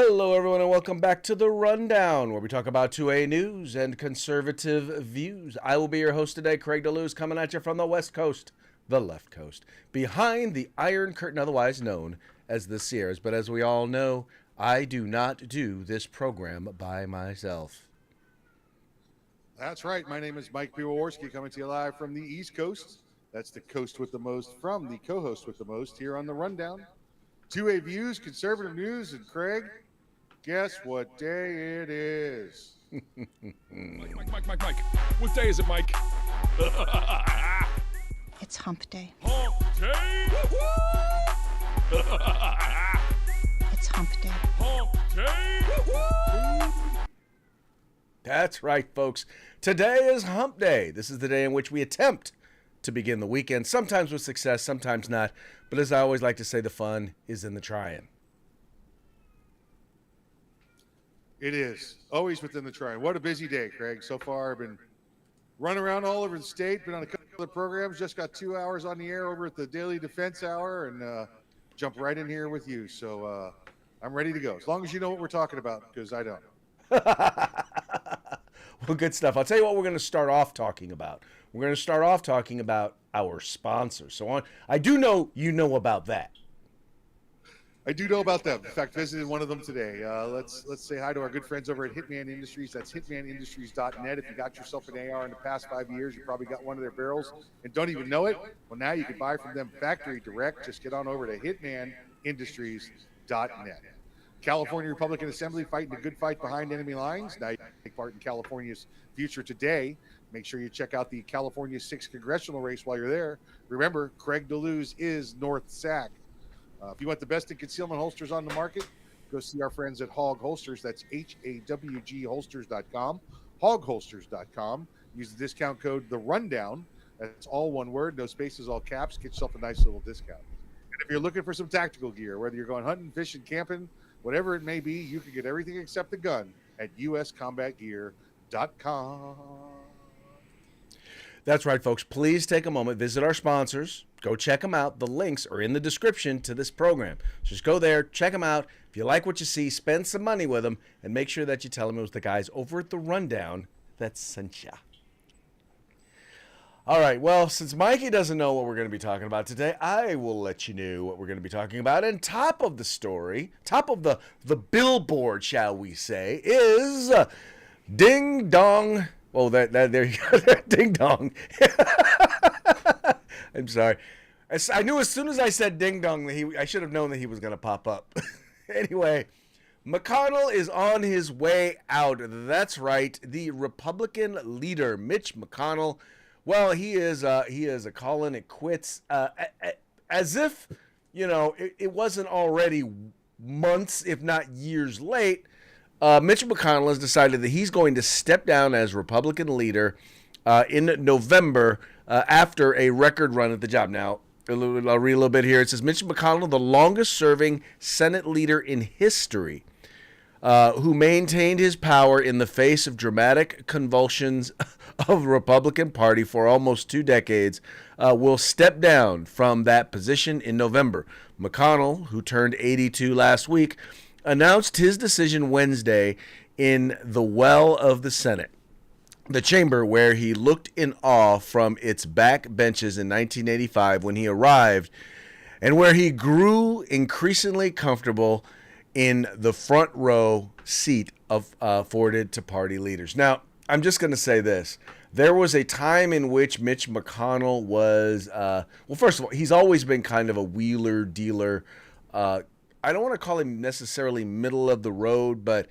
Hello, everyone, and welcome back to The Rundown, where we talk about 2A news and conservative views. I will be your host today, Craig DeLuz, coming at you from the West Coast, the left coast, behind the Iron Curtain, otherwise known as the Sierras. But as we all know, I do not do this program by myself. That's right. My name is Mike Piwowarski, coming to you live from the East Coast. That's the coast with the most from the co-host with the most here on The Rundown. 2A Views, conservative news, and Craig, guess what day it is? Mike. What day is it, Mike? It's hump day. Hump day! It's hump day. Hump day! That's right, folks. Today is Hump Day. This is the day in which we attempt to begin the weekend, sometimes with success, sometimes not. But as I always like to say, the fun is in the trying. It is. Always within the trying. What a busy day, Craig. So far, I've been running around all over the state, been on a couple of programs, just got 2 hours on the air over at the Daily Defense Hour, and jump right in here with you. So I'm ready to go, as long as you know what we're talking about, because I don't. Well, good stuff. I'll tell you what we're going to start off talking about. We're going to start off talking about our sponsors. So I do know you know about that. I do know about them. In fact, visited one of them today. Let's say hi to our good friends over at Hitman Industries. That's hitmanindustries.net. If you got yourself an AR in the past 5 years, you probably got one of their barrels and don't even know it. Well, now you can buy from them factory direct. Just get on over to hitmanindustries.net. California Republican Assembly fighting a good fight behind enemy lines. Now you can take part in California's future today. Make sure you check out the California 6th congressional race while you're there. Remember, Craig DeLuz is North Sac. If you want the best in concealment holsters on the market, go see our friends at Hog Holsters. That's HAWG holsters.com, hogholsters.com. Use the discount code The Rundown. That's all one word, no spaces, all caps. Get yourself a nice little discount. And if you're looking for some tactical gear, whether you're going hunting, fishing, camping, whatever it may be, you can get everything except the gun at uscombatgear.com. That's right, folks. Please take a moment, visit our sponsors, go check them out. The links are in the description to this program. Just go there, check them out. If you like what you see, spend some money with them, and make sure that you tell them it was the guys over at The Rundown that sent ya. All right, well, since Mikey doesn't know what we're going to be talking about today, I will let you know what we're going to be talking about. And top of the story, top of the billboard, shall we say, is Ding Dong. Oh, there you go. Ding Dong. I'm sorry. I knew as soon as I said Ding Dong that I should have known that he was going to pop up. Anyway, McConnell is on his way out. That's right. The Republican leader, Mitch McConnell. Well, he is a calling it quits, as if, it wasn't already months, if not years late. Mitch McConnell has decided that he's going to step down as Republican leader in November after a record run at the job. Now, I'll read a little bit here. It says, Mitch McConnell, the longest-serving Senate leader in history, who maintained his power in the face of dramatic convulsions of the Republican Party for almost 2 decades, will step down from that position in November. McConnell, who turned 82 last week, announced his decision Wednesday in the well of the Senate, the chamber where he looked in awe from its back benches in 1985 when he arrived, and where he grew increasingly comfortable in the front row seat afforded to party leaders. Now, I'm just going to say this. There was a time in which Mitch McConnell was, well, first of all, he's always been kind of a wheeler dealer. I don't want to call him necessarily middle of the road, but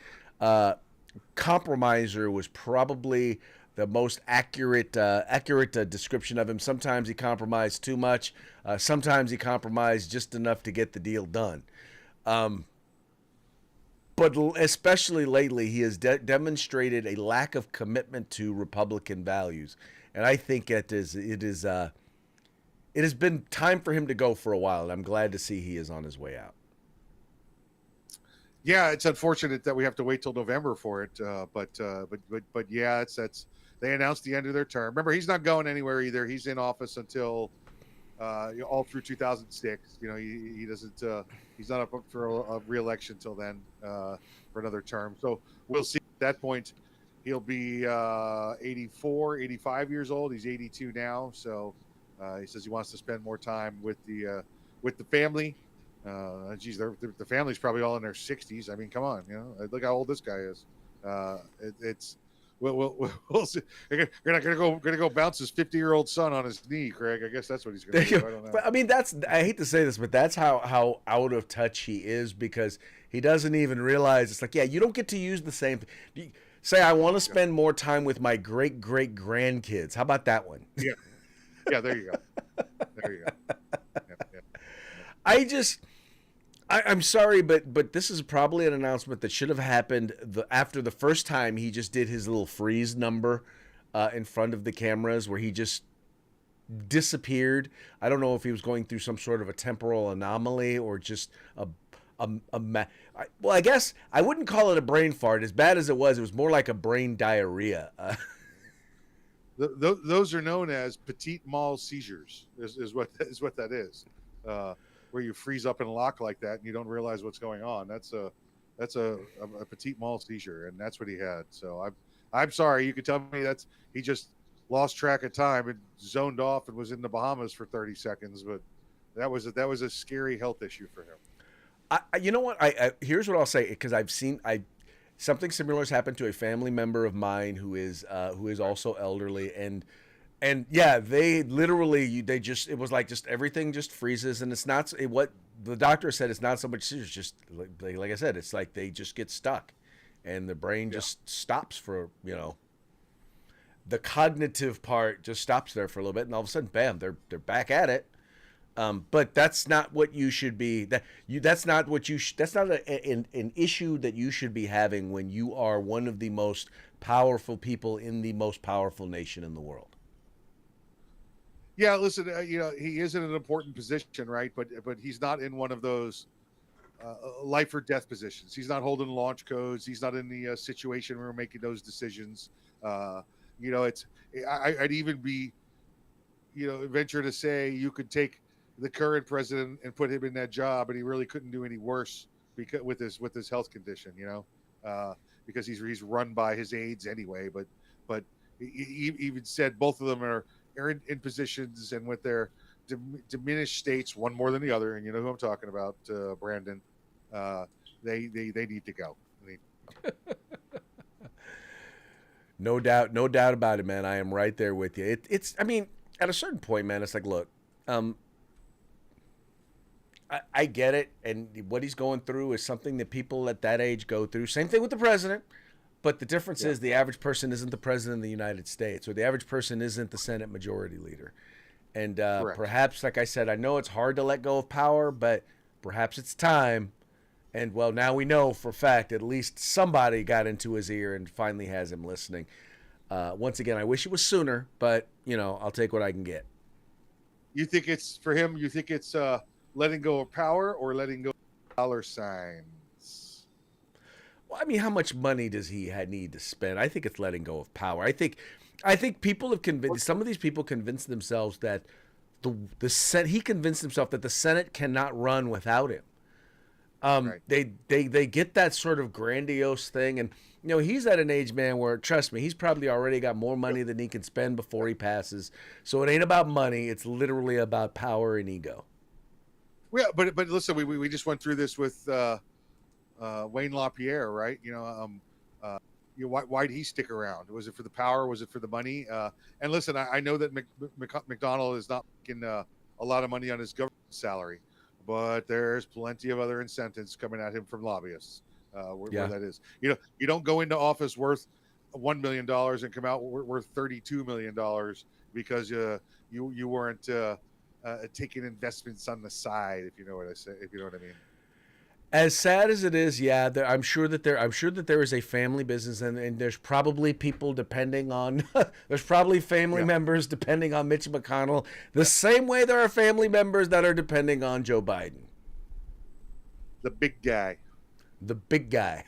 compromiser was probably the most accurate description of him. Sometimes he compromised too much. Sometimes he compromised just enough to get the deal done. But especially lately, he has demonstrated a lack of commitment to Republican values, and I think it has been time for him to go for a while. And I'm glad to see he is on his way out. Yeah, it's unfortunate that we have to wait till November for it, but yeah, that's they announced the end of their term. Remember, he's not going anywhere either. He's in office until all through 2006. He doesn't. He's not up for a re-election till then for another term. So we'll see. At that point, he'll be 84, 85 years old. He's 82 now. So he says he wants to spend more time with the family. Geez, the family's probably all in their 60s. I mean, come on, look how old this guy is. It's we'll see. You're not gonna go bounce his 50-year-old son on his knee, Craig. I guess that's what he's gonna do. I don't know. But I mean, I hate to say this, but that's how out of touch he is, because he doesn't even realize it's like, yeah, you don't get to use the same. Say, I want to spend more time with my great grandkids. How about that one? Yeah, yeah. There you go. There you go. Yeah. I'm sorry, but this is probably an announcement that should have happened after the first time he just did his little freeze number in front of the cameras, where he just disappeared. I don't know if he was going through some sort of a temporal anomaly or just well, I guess I wouldn't call it a brain fart. As bad as it was more like a brain diarrhea. Those are known as petit mal seizures. Is what that is. Where you freeze up and lock like that and you don't realize what's going on. That's a petit mal seizure, and that's what he had. So I'm sorry. You could tell me he just lost track of time and zoned off and was in the Bahamas for 30 seconds. But that was a scary health issue for him. You know what? Here's what I'll say, because I've seen something similar has happened to a family member of mine who is also elderly, and yeah, they literally, it was like just everything just freezes, and it's not what the doctor said. It's not so much seizures, just like I said, it's like they just get stuck, and the brain just stops for the cognitive part just stops there for a little bit, and all of a sudden, bam, they're back at it. But that's not what you should be. That's not an issue that you should be having when you are one of the most powerful people in the most powerful nation in the world. Yeah, listen, he is in an important position, right? But he's not in one of those life or death positions. He's not holding launch codes. He's not in the situation where we're making those decisions. I'd even be, venture to say you could take the current president and put him in that job, and he really couldn't do any worse because with his health condition, because he's run by his aides anyway. But he even said both of them are in positions and with their diminished states, one more than the other, and you know who I'm talking about, Brandon. They need to go. No doubt about it, man. I am right there with you. I mean, at a certain point, man, it's like, look, I get it, and what he's going through is something that people at that age go through. Same thing with the president. But the difference is the average person isn't the president of the United States, or the average person isn't the Senate majority leader. And perhaps, like I said, I know it's hard to let go of power, but perhaps it's time. And, well, now we know for a fact at least somebody got into his ear and finally has him listening. Once again, I wish it was sooner, but, I'll take what I can get. You think it's, for him, letting go of power or letting go of dollar signs? Well, I mean, how much money does he need to spend? I think it's letting go of power. I think people have convinced, some of these people convinced themselves that he convinced himself that the Senate cannot run without him. Right. They get that sort of grandiose thing, and he's at an age, man, where, trust me, he's probably already got more money than he can spend before he passes. So it ain't about money; it's literally about power and ego. Yeah, but listen, we just went through this with Wayne LaPierre, right? Why did he stick around? Was it for the power? Was it for the money? And listen, I know that McDonald is not making a lot of money on his government salary, but there's plenty of other incentives coming at him from lobbyists. Where that is, you don't go into office worth $1 million and come out worth $32 million because you weren't taking investments on the side, if you know what I say, if you know what I mean. As sad as it is, yeah, I'm sure that there is a family business, and there's probably people depending on there's probably family members depending on Mitch McConnell, the same way there are family members that are depending on Joe Biden. The big guy. The big guy.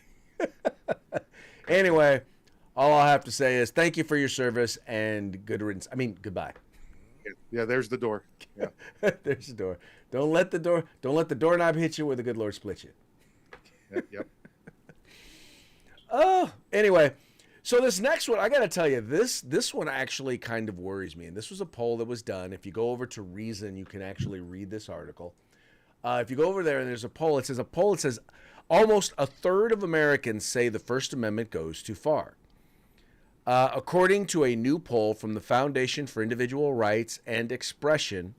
Anyway, all I'll have to say is thank you for your service and good riddance. I mean, goodbye. Yeah, there's the door. Yeah. There's the door. Don't let the doorknob hit you where the good Lord split you. Yep. Oh, anyway, so this next one, I got to tell you, this one actually kind of worries me. And this was a poll that was done. If you go over to Reason, you can actually read this article. If you go over there and there's a poll, it says almost a third of Americans say the First Amendment goes too far. According to a new poll from the Foundation for Individual Rights and Expression,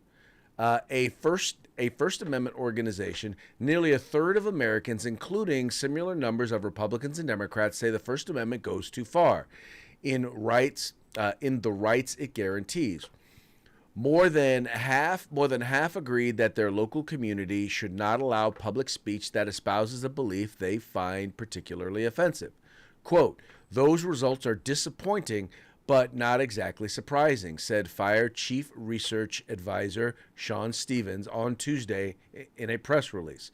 a First Amendment organization, nearly a third of Americans, including similar numbers of Republicans and Democrats, say the First Amendment goes too far in the rights it guarantees. More than half agreed that their local community should not allow public speech that espouses a belief they find particularly offensive. Quote, "Those results are disappointing, but not exactly surprising," said Fire Chief Research Advisor Sean Stevens on Tuesday in a press release.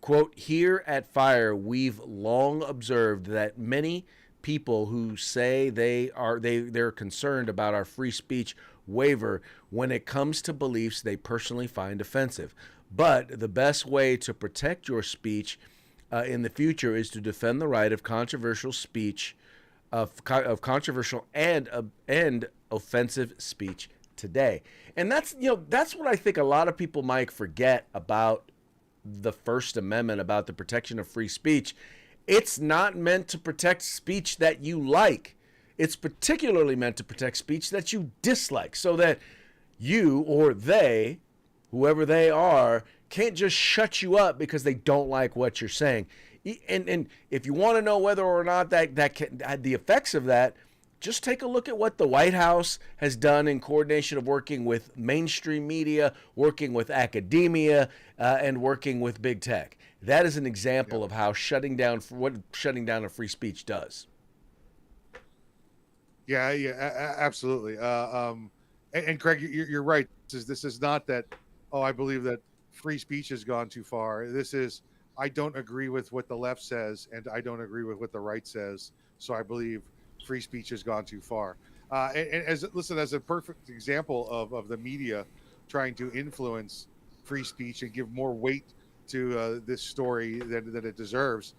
Quote, "Here at Fire, we've long observed that many people who say they're concerned about our free speech waver when it comes to beliefs they personally find offensive. But the best way to protect your speech in the future is to defend the right of controversial speech, of controversial and offensive speech today." And that's what I think a lot of people might forget about the First Amendment, about the protection of free speech. It's not meant to protect speech that you like. It's particularly meant to protect speech that you dislike, so that you or they, whoever they are, can't just shut you up because they don't like what you're saying. And if you want to know whether or not that can, the effects of that, just take a look at what the White House has done in coordination of working with mainstream media, working with academia, and working with big tech. That is an example of how shutting down of free speech does. Yeah, absolutely. And Craig, you're right. This is not that, I believe that free speech has gone too far. This is, I don't agree with what the left says, and I don't agree with what the right says. So I believe free speech has gone too far. And as a perfect example of the media trying to influence free speech and give more weight to this story than it deserves.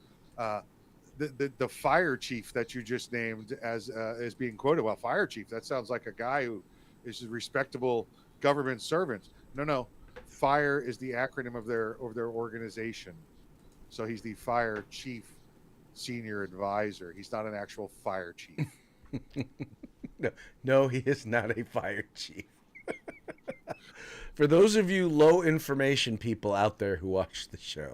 The fire chief that you just named as being quoted, well, fire chief, that sounds like a guy who is a respectable government servant. No, FIRE is the acronym of their organization. So he's the fire chief senior advisor. He's not an actual fire chief. No, he is not a fire chief. For those of you low information people out there who watch the show.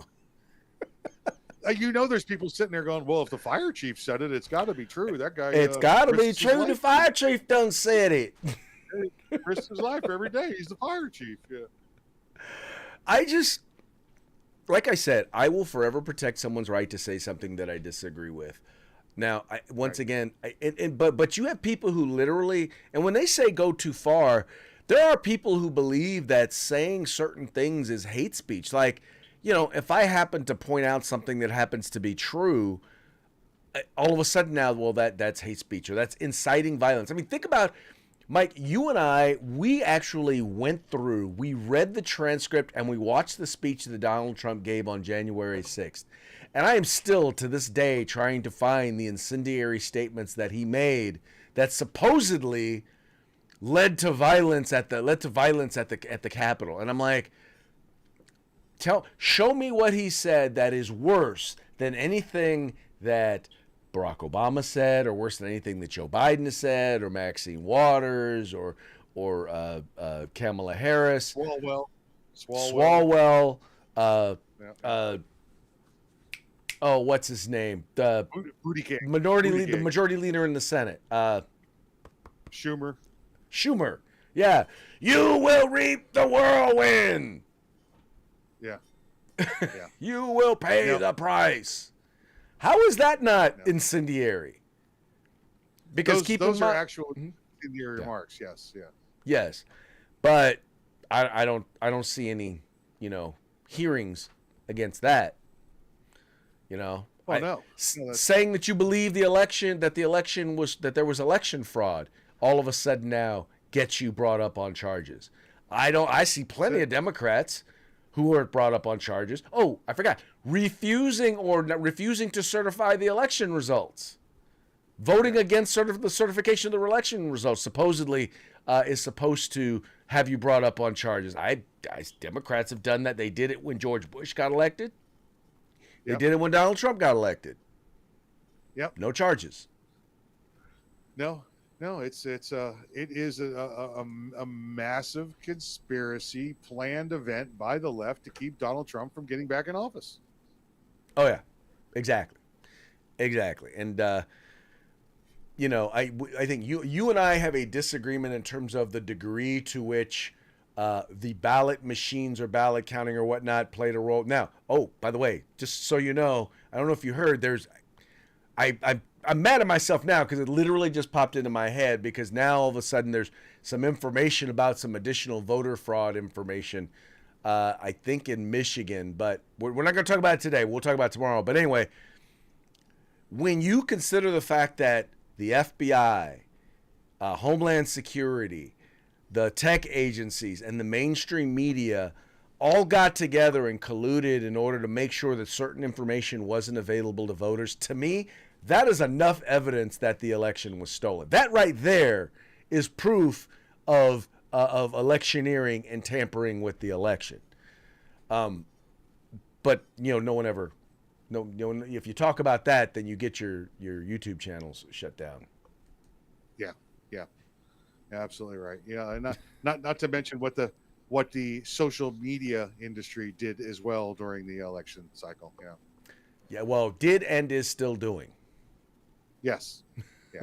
There's people sitting there going, well, if the fire chief said it, it's got to be true. That guy. It's got to be true. The fire chief done said it. He risks his life every day. He's the fire chief. Yeah. Like I said, I will forever protect someone's right to say something that I disagree with. Now, but you have people who literally, and when they say go too far, there are people who believe that saying certain things is hate speech. Like, if I happen to point out something that happens to be true, all of a sudden now, well, that's hate speech or that's inciting violence. I mean, think about, Mike, you and I, we actually we read the transcript and we watched the speech that Donald Trump gave on January 6th. And I am still, to this day, trying to find the incendiary statements that he made that supposedly led to violence at the Capitol. And I'm like, show me what he said that is worse than anything that Barack Obama said, or worse than anything that Joe Biden has said, or Maxine Waters, or Kamala Harris, Swalwell. What's his name? The majority leader in the Senate. Schumer. Yeah. You will reap the whirlwind. Yeah. You will pay the price. How is that not incendiary? Because those are actual incendiary remarks. Yes. Yeah. Yes, but I don't see any hearings against that. Saying that you believe that there was election fraud, all of a sudden now gets you brought up on charges. I see plenty of Democrats who are brought up on charges. Oh, I forgot. Refusing to certify the election results. Voting against the certification of the election results supposedly is supposed to have you brought up on charges. Democrats have done that. They did it when George Bush got elected. They did it when Donald Trump got elected. Yep. No charges. No, it is a massive conspiracy planned event by the left to keep Donald Trump from getting back in office. Oh yeah, exactly. And I think you and I have a disagreement in terms of the degree to which the ballot machines or ballot counting or whatnot played a role. Now, by the way, just so you know, I don't know if you heard, I'm mad at myself now because it literally just popped into my head because now all of a sudden there's some information about some additional voter fraud information, I think in Michigan, but we're not going to talk about it today. We'll talk about it tomorrow. But anyway, when you consider the fact that the FBI, Homeland Security, the tech agencies, and the mainstream media all got together and colluded in order to make sure that certain information wasn't available to voters, to me, that is enough evidence that the election was stolen. That right there is proof of electioneering and tampering with the election. But no one ever. If you talk about that, then you get your YouTube channels shut down. Yeah, absolutely right. Yeah, and not to mention what the social media industry did as well during the election cycle. Yeah. Well, did and is still doing. Yes. Yeah.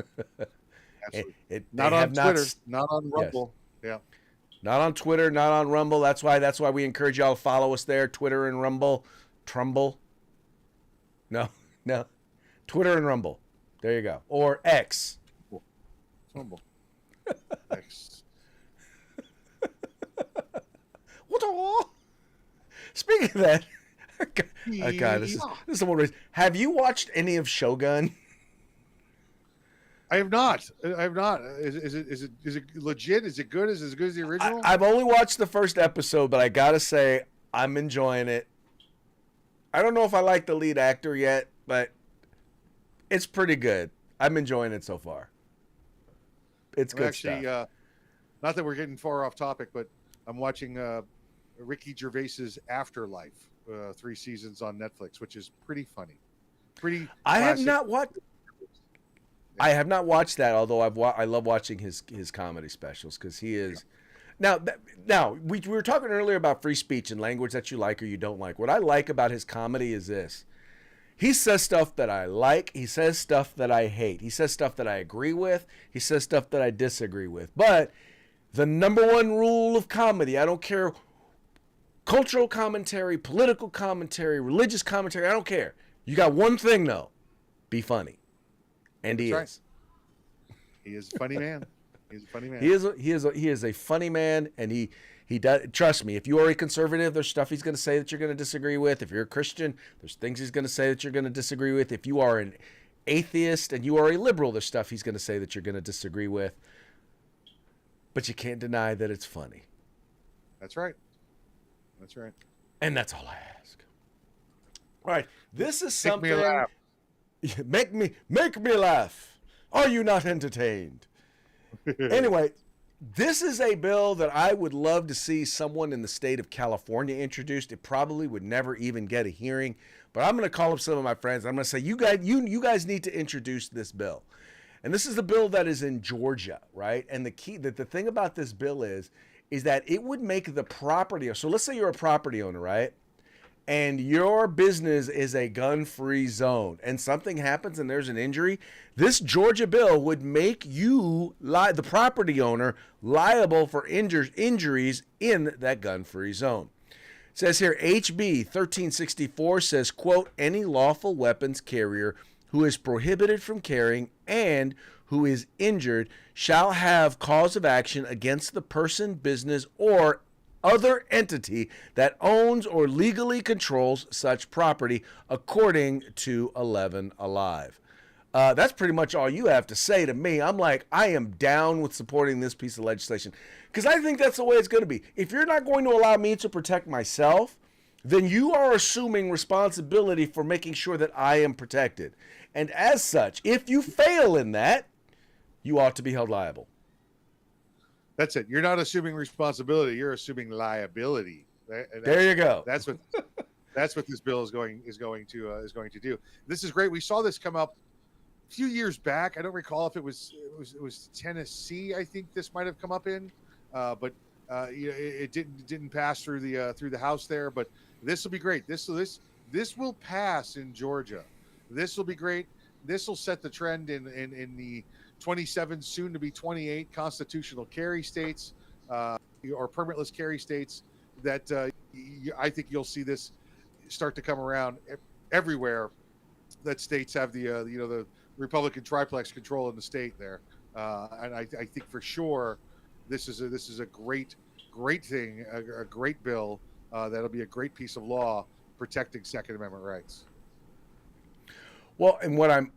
Absolutely. Not on Twitter, not on Rumble. Yes. Yeah. Not on Twitter, not on Rumble. That's why we encourage y'all to follow us there. Twitter and Rumble. Trumble. No. Twitter and Rumble. There you go. Or X. Rumble. X. Speaking of that, God, this is the one reason. Have you watched any of Shogun? I have not. Is it legit? Is it good? Is it as good as the original? I've only watched the first episode, but I gotta say I'm enjoying it. I don't know if I like the lead actor yet, but it's pretty good. I'm enjoying it so far. It's good stuff. Not that we're getting far off topic, but I'm watching Ricky Gervais's Afterlife, 3 seasons on Netflix, which is pretty funny. I have not watched that, although I love watching his comedy specials because he is. Yeah. Now we were talking earlier about free speech and language that you like or you don't like. What I like about his comedy is this: he says stuff that I like, he says stuff that I hate, he says stuff that I agree with, he says stuff that I disagree with. But the number one rule of comedy, I don't care, cultural commentary, political commentary, religious commentary, I don't care. You got one thing though: be funny. And he is. He is a funny man. He's a funny man. He is a funny man, and he does. Trust me, if you are a conservative, there's stuff he's going to say that you're going to disagree with. If you're a Christian, there's things he's going to say that you're going to disagree with. If you are an atheist and you are a liberal, there's stuff he's going to say that you're going to disagree with. But you can't deny that it's funny. That's right. And that's all I ask. All right, this is something. Make me laugh. Make me laugh. Are you not entertained? Anyway, this is a bill that I would love to see someone in the state of California introduced. It probably would never even get a hearing, but I'm going to call up some of my friends. I'm going to say, you guys need to introduce this bill. And this is the bill that is in Georgia, right? And the thing about this bill is that it would make the property. So let's say you're a property owner, right? And your business is a gun-free zone, and something happens and there's an injury, this Georgia bill would make you, the property owner, liable for injuries in that gun-free zone. It says here, HB 1364 says, quote, any lawful weapons carrier who is prohibited from carrying and who is injured shall have cause of action against the person, business, or other entity that owns or legally controls such property, according to 11 Alive. That's pretty much all you have to say to me. I'm like, I am down with supporting this piece of legislation because I think that's the way it's going to be. If you're not going to allow me to protect myself, then you are assuming responsibility for making sure that I am protected. And as such, if you fail in that, you ought to be held liable. That's it. You're not assuming responsibility. You're assuming liability. There you go. That's what this bill is going to do. This is great. We saw this come up a few years back. I don't recall if it was Tennessee. I think this might have come up in, but it didn't pass through the House there. But this will be great. This will pass in Georgia. This will be great. This will set the trend in the 27, soon to be 28 constitutional carry states or permitless carry states. That I think you'll see this start to come around everywhere. That states have the Republican triplex control in the state there, and I think for sure this is a great thing, a great bill that'll be a great piece of law protecting Second Amendment rights. Well, and what I'm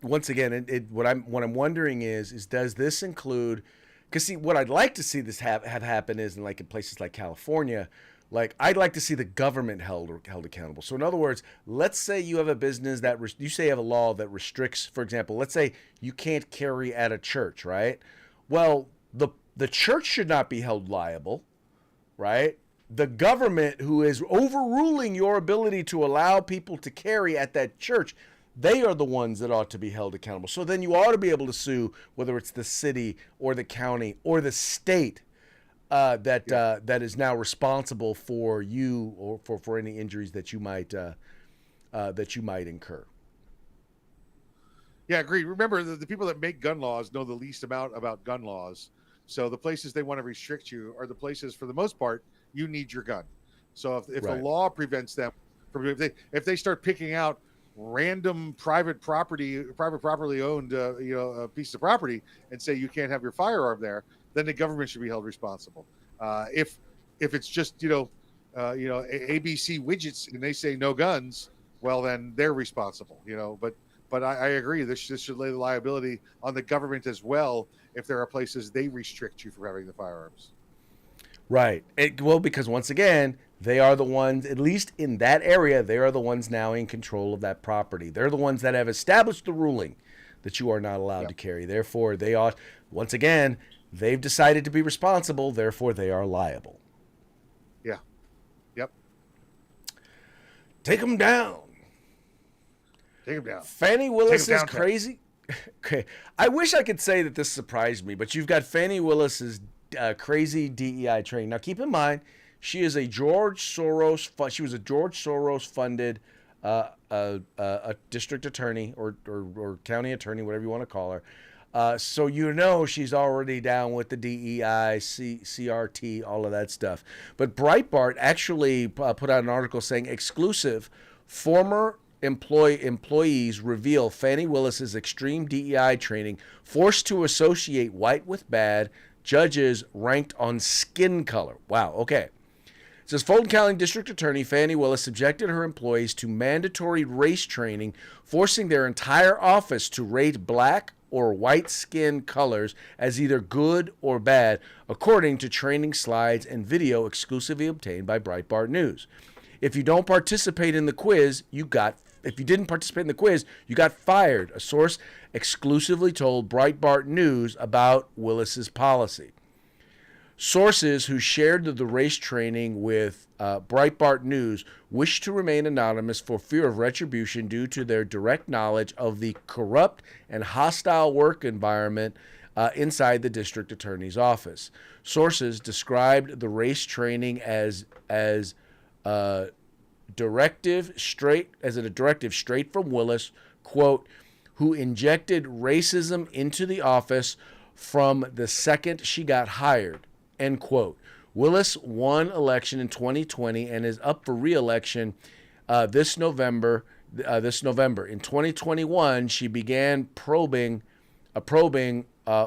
once again, what I'm wondering is does this include? Because see, what I'd like to see this have happen is in places like California, like I'd like to see the government held accountable. So in other words, let's say you have a business that you say you have a law that restricts, for example, let's say you can't carry at a church, right? Well, the church should not be held liable, right? The government who is overruling your ability to allow people to carry at that church, they are the ones that ought to be held accountable. So then you ought to be able to sue whether it's the city or the county or the state that is now responsible for you or for any injuries that you might incur. Yeah, agreed. Remember, the people that make gun laws know the least amount about gun laws. So the places they want to restrict you are the places, for the most part, you need your gun. So if Right. the law prevents them from, if they start picking out random properly owned piece of property and say you can't have your firearm there, then the government should be held responsible. If it's just ABC widgets and they say no guns, well then they're responsible. But I agree, this should lay the liability on the government as well if there are places they restrict you from having the firearms. Right. Because once again, they are the ones, at least in that area, they are the ones now in control of that property. They're the ones that have established the ruling that you are not allowed to carry. Therefore, they ought, once again, they've decided to be responsible. Therefore, they are liable. Yeah. Yep. Take them down. Take him down. Fannie Willis is down, crazy. Okay. I wish I could say that this surprised me, but you've got Fannie Willis's crazy DEI training. Now, keep in mind, she was a George Soros funded a district attorney or county attorney, whatever you want to call her. So she's already down with the DEI, CRT, all of that stuff. But Breitbart actually put out an article saying exclusive former employees reveal Fannie Willis's extreme DEI training, forced to associate white with bad, judges ranked on skin color. Wow, okay. It says Fulton County District Attorney Fannie Willis subjected her employees to mandatory race training, forcing their entire office to rate black or white skin colors as either good or bad, according to training slides and video exclusively obtained by Breitbart News. If you didn't participate in the quiz, you got fired, a source exclusively told Breitbart News about Willis's policy. Sources who shared the race training with Breitbart News wish to remain anonymous for fear of retribution due to their direct knowledge of the corrupt and hostile work environment inside the district attorney's office. Sources described the race training as a directive straight from Willis, quote, who injected racism into the office from the second she got hired, end quote. Willis won election in 2020 and is up for re-election this November. In 2021, she began probing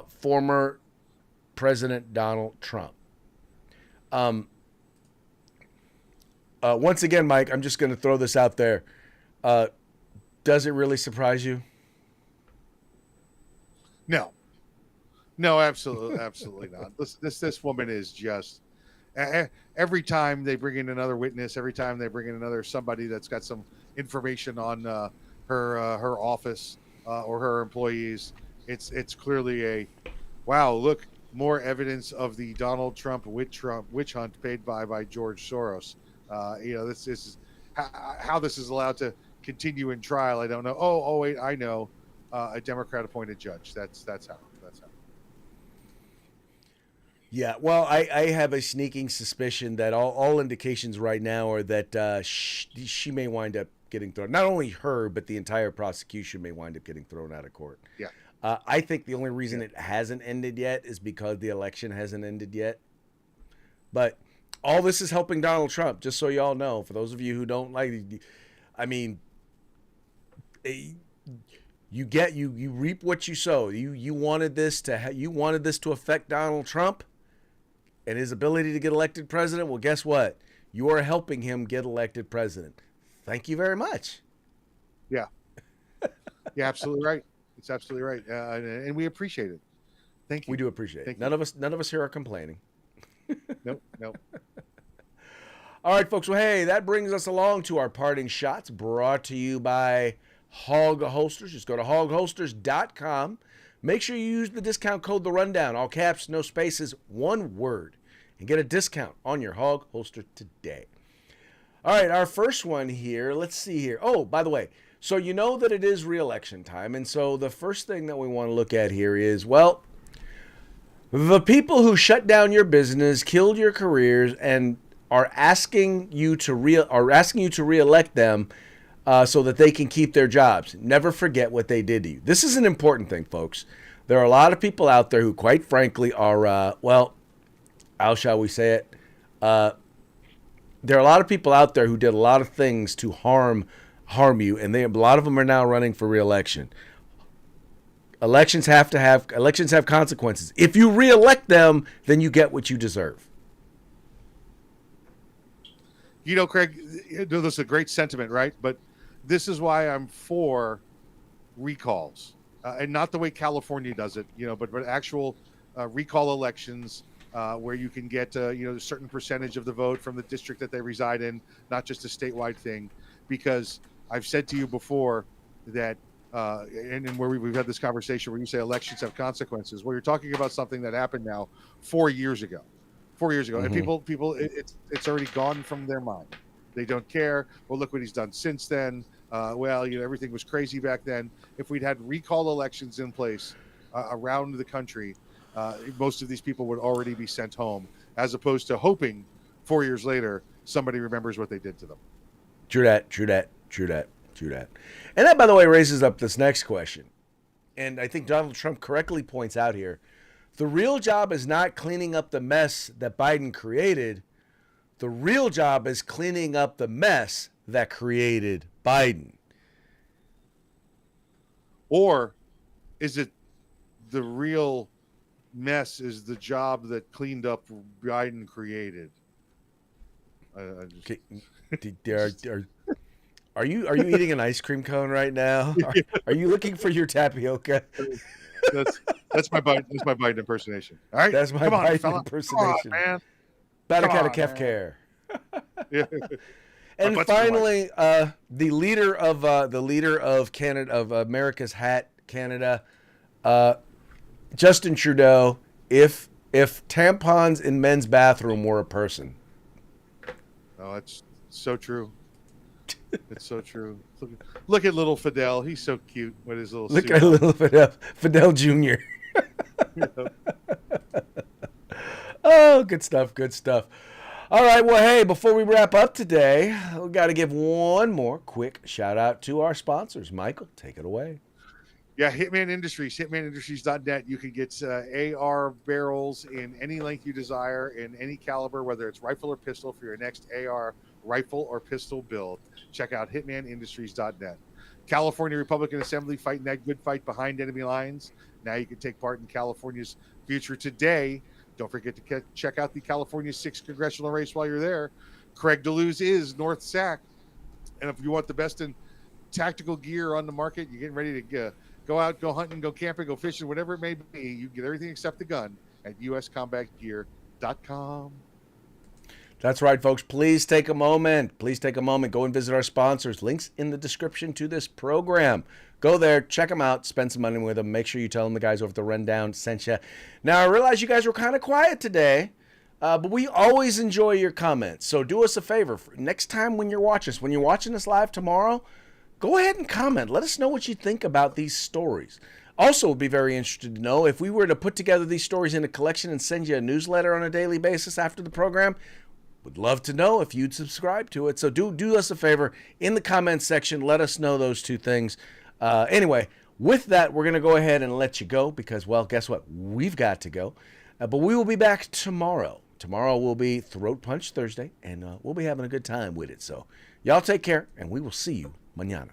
former President Donald Trump. Once again, Mike, I'm just going to throw this out there. Does it really surprise you? No, no, absolutely not. This woman is just every time they bring in another witness, every time they bring in another somebody that's got some information on her office or her employees, it's clearly a wow. Look, more evidence of the Donald Trump witch hunt paid by George Soros. This is how this is allowed to continue in trial. I don't know. Oh wait, I know. A Democrat appointed judge. That's how. That's how. Yeah, well, I have a sneaking suspicion that all indications right now are that she may wind up getting thrown. Not only her, but the entire prosecution may wind up getting thrown out of court. Yeah. I think the only reason it hasn't ended yet is because the election hasn't ended yet. But all this is helping Donald Trump, just so y'all know. For those of you who don't like, I mean, you reap what you sow. You wanted this to affect Donald Trump and his ability to get elected president. Well, guess what? You are helping him get elected president. Thank you very much. Yeah. Yeah, absolutely right. It's absolutely right, and we appreciate it. Thank you. We do appreciate it. Thank you. None of us here are complaining. Nope. All right, folks. Well, hey, that brings us along to our parting shots, brought to you by Hog Holsters. Just go to hogholsters.com. Make sure you use the discount code The Rundown, all caps, no spaces, one word, and get a discount on your Hog Holster today. All right, our first one here. Let's see here. Oh, by the way, so you know that it is re-election time, and so the first thing that we want to look at here is, well, the people who shut down your business, killed your careers, and are asking you to re-elect them so that they can keep their jobs. Never forget what they did to you. This is an important thing, folks. There are a lot of people out there who, quite frankly, are how shall we say it? There are a lot of people out there who did a lot of things to harm you, and a lot of them are now running for re-election. Elections have consequences. If you re-elect them, then you get what you deserve. You know, Craig, this is a great sentiment, right? But this is why I'm for recalls, and not the way California does it, but actual recall elections where you can get a certain percentage of the vote from the district that they reside in, not just a statewide thing. Because I've said to you before that, and where we've had this conversation where you say elections have consequences. Well, you're talking about something that happened now 4 years ago. 4 years ago, and people, it's already gone from their mind. They don't care. Well, look what he's done since then. Everything was crazy back then. If we'd had recall elections in place around the country, most of these people would already be sent home, as opposed to hoping 4 years later somebody remembers what they did to them. True that. And that, by the way, raises up this next question. And I think Donald Trump correctly points out here, the real job is not cleaning up the mess that Biden created. The real job is cleaning up the mess that created Biden. Or is it the real mess is the job that cleaned up Biden created? Are you eating an ice cream cone right now? Are you looking for your tapioca? That's my Biden impersonation. All right, that's my Biden impersonation. Come on, man. Batakata Kefcare. Yeah. And finally, the leader of Canada, of America's Hat, Canada, Justin Trudeau. If tampons in men's bathroom were a person. Oh, it's so true. It's so true. Look at little Fidel. He's so cute with his little. Look at little Fidel Jr. Oh, good stuff. All right, well, hey, before we wrap up today, we got to give one more quick shout out to our sponsors. Michael, take it away. Yeah, Hitman Industries, hitmanindustries.net. You can get AR barrels in any length you desire, in any caliber, whether it's rifle or pistol, for your next AR rifle or pistol build. Check out hitmanindustries.net. California Republican Assembly fighting that good fight behind enemy lines. Now you can take part in California's future today. Don't forget to check out the California 6th congressional race while you're there. Craig DeLuz is North Sac. And if you want the best in tactical gear on the market, you're getting ready to Go out, go hunting, go camping, go fishing, whatever it may be. You can get everything except the gun at uscombatgear.com. That's right, folks. Please take a moment. Please take a moment. Go and visit our sponsors. Links in the description to this program. Go there, check them out, spend some money with them. Make sure you tell them the guys over at the Rundown sent you. Now, I realize you guys were kind of quiet today, but we always enjoy your comments. So do us a favor. Next time when you're watching us live tomorrow, go ahead and comment. Let us know what you think about these stories. Also, would be very interested to know if we were to put together these stories in a collection and send you a newsletter on a daily basis after the program. Would love to know if you'd subscribe to it. So do us a favor in the comments section. Let us know those two things. Anyway, with that, we're going to go ahead and let you go because, well, guess what? We've got to go. But we will be back tomorrow. Tomorrow will be Throat Punch Thursday, and we'll be having a good time with it. So y'all take care, and we will see you mañana.